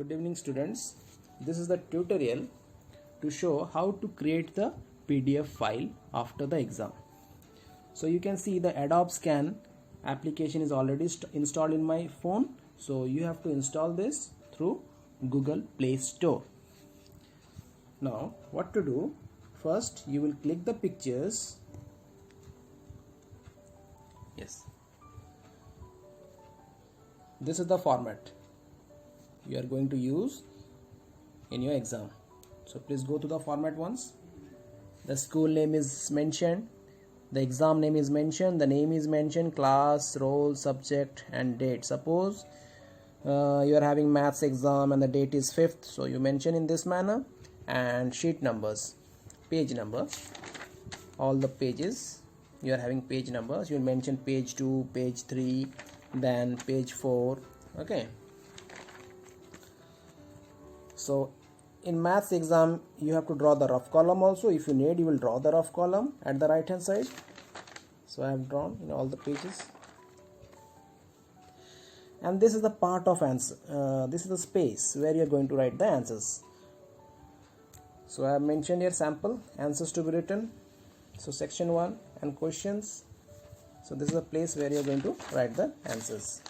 Good evening students. This is the tutorial to show how to create the PDF file after the exam. So you can see the Adobe Scan application is already installed in my phone. So you have to install this through Google Play Store. Now what to do? First you will click the pictures. Yes. This is the format you are going to use in your exam. So please go to the format once. The school name is mentioned, the exam name is mentioned, the name is mentioned, class, role, subject and date. Suppose you are having maths exam and the date is 5th, so you mention in this manner. And sheet numbers, page number, all the pages you are having page numbers, you will mention page 2, page 3, then page 4. Okay, so in maths exam you have to draw the rough column also. If you need, you will draw the rough column at the right hand side. So I have drawn in all the pages, and this is the part of answer. This is the space where you are going to write the answers. So I have mentioned here sample answers to be written. So section 1 and questions. So this is the place where you are going to write the answers.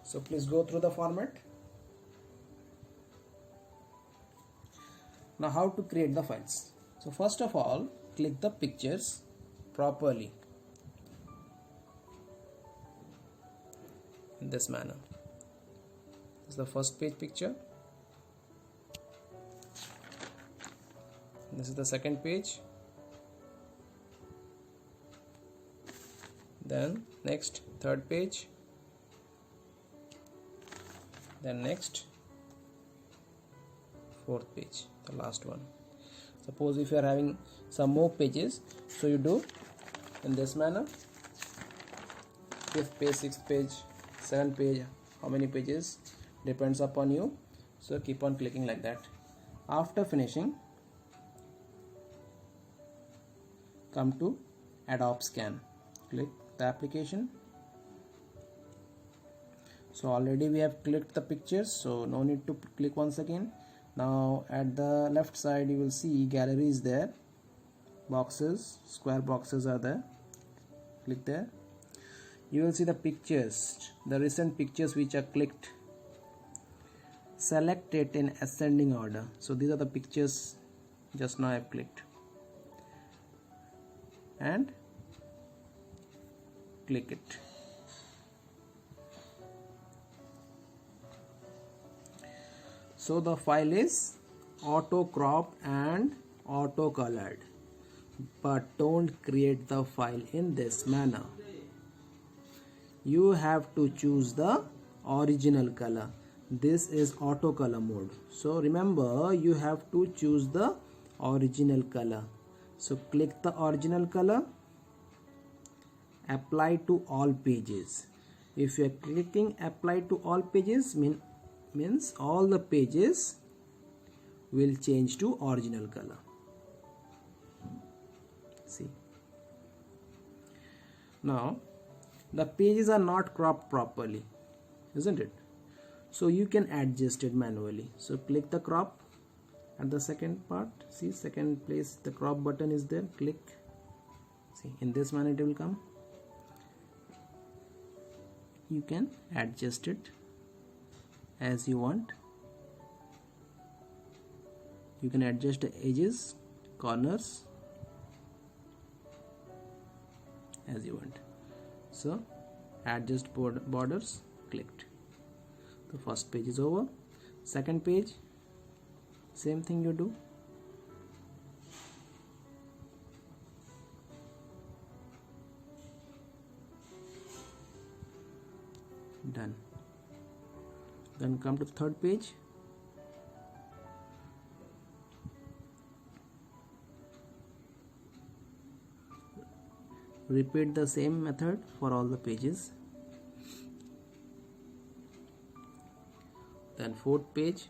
So please go through the format. Now how to create the files. So first of all, click the pictures properly in this manner. This is the first page picture. This is the second page. Then next third page. Then next fourth page, the last one. Suppose if you are having some more pages, so you do in this manner. 5th page, 6th page, 7th page, how many pages depends upon you. So keep on clicking like that. After finishing, come to Adobe Scan, click the application. So already we have clicked the pictures, so no need to click once again. Now at the left side you will see gallery is there, boxes, square boxes are there. Click there. You will see the pictures, the recent pictures which are clicked. Select it in ascending order. So these are the pictures just now I have clicked, and click it. So the file is auto cropped and auto colored, but don't create the file in this manner. You have to choose the original color. This is auto color mode, so remember you have to choose the original color. So click the original color, apply to all pages. If you are clicking apply to all pages, means all the pages will change to original color. See, now the pages are not cropped properly, isn't it? So you can adjust it manually. So click the crop at the second part. See, second place the crop button is there. Click. See, in this manner it will come. You can adjust it as you want. You can adjust the edges, corners as you want. So adjust borders, clicked. The first page is over. Second page, same thing you do. Done. Then come to the third page. Repeat the same method for all the pages. Then fourth page.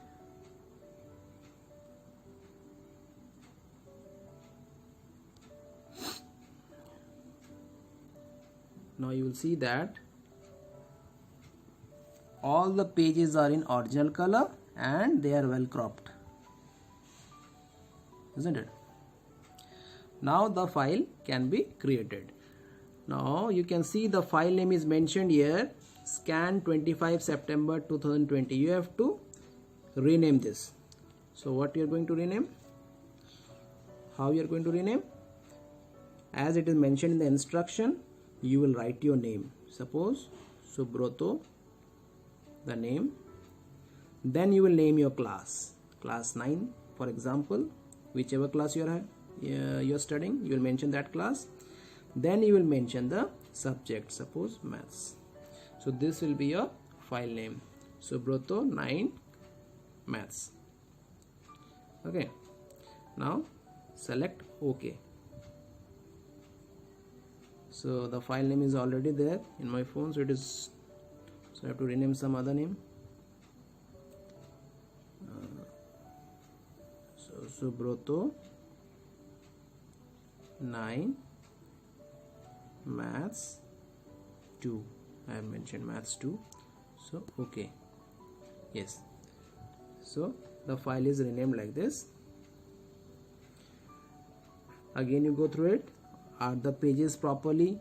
Now you will see that all the pages are in original color and they are well cropped, isn't it? Now the file can be created. Now you can see the file name is mentioned here, scan 25 September 2020. You have to rename this. So what you are going to rename? How you are going to rename? As it is mentioned in the instruction, you will write your name. Suppose Subroto, the name. Then you will name your class, class 9 for example, whichever class you are studying, you will mention that class. Then you will mention the subject, suppose maths. So this will be your file name, Subroto 9 maths. Okay, now select OK. So the file name is already there in my phone, so I have to rename some other name. So Subroto 9 maths 2. I have mentioned maths 2. So okay, yes. So the file is renamed like this. Again you go through it. Are the pages properly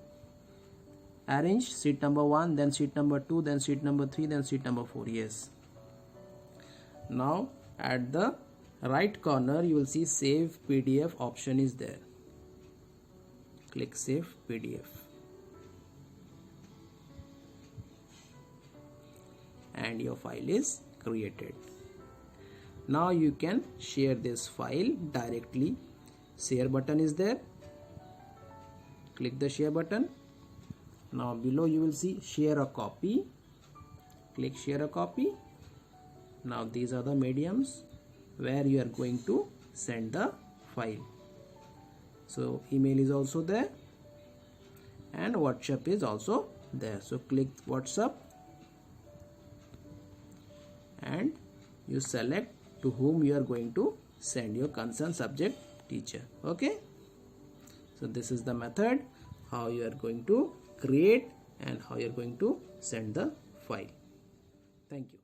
arranged? Sheet number 1, then sheet number 2, then sheet number 3, then sheet number 4. Yes. Now at the right corner you will see save PDF option is there. Click save PDF. And your file is created. Now you can share this file directly. Share button is there. Click the share button. Now below you will see share a copy. Click share a copy. Now these are the mediums where you are going to send the file. So email is also there and WhatsApp is also there. So click WhatsApp and you select to whom you are going to send your concerned subject teacher. Okay, so this is the method how you are going to create and how you are going to send the file. Thank you.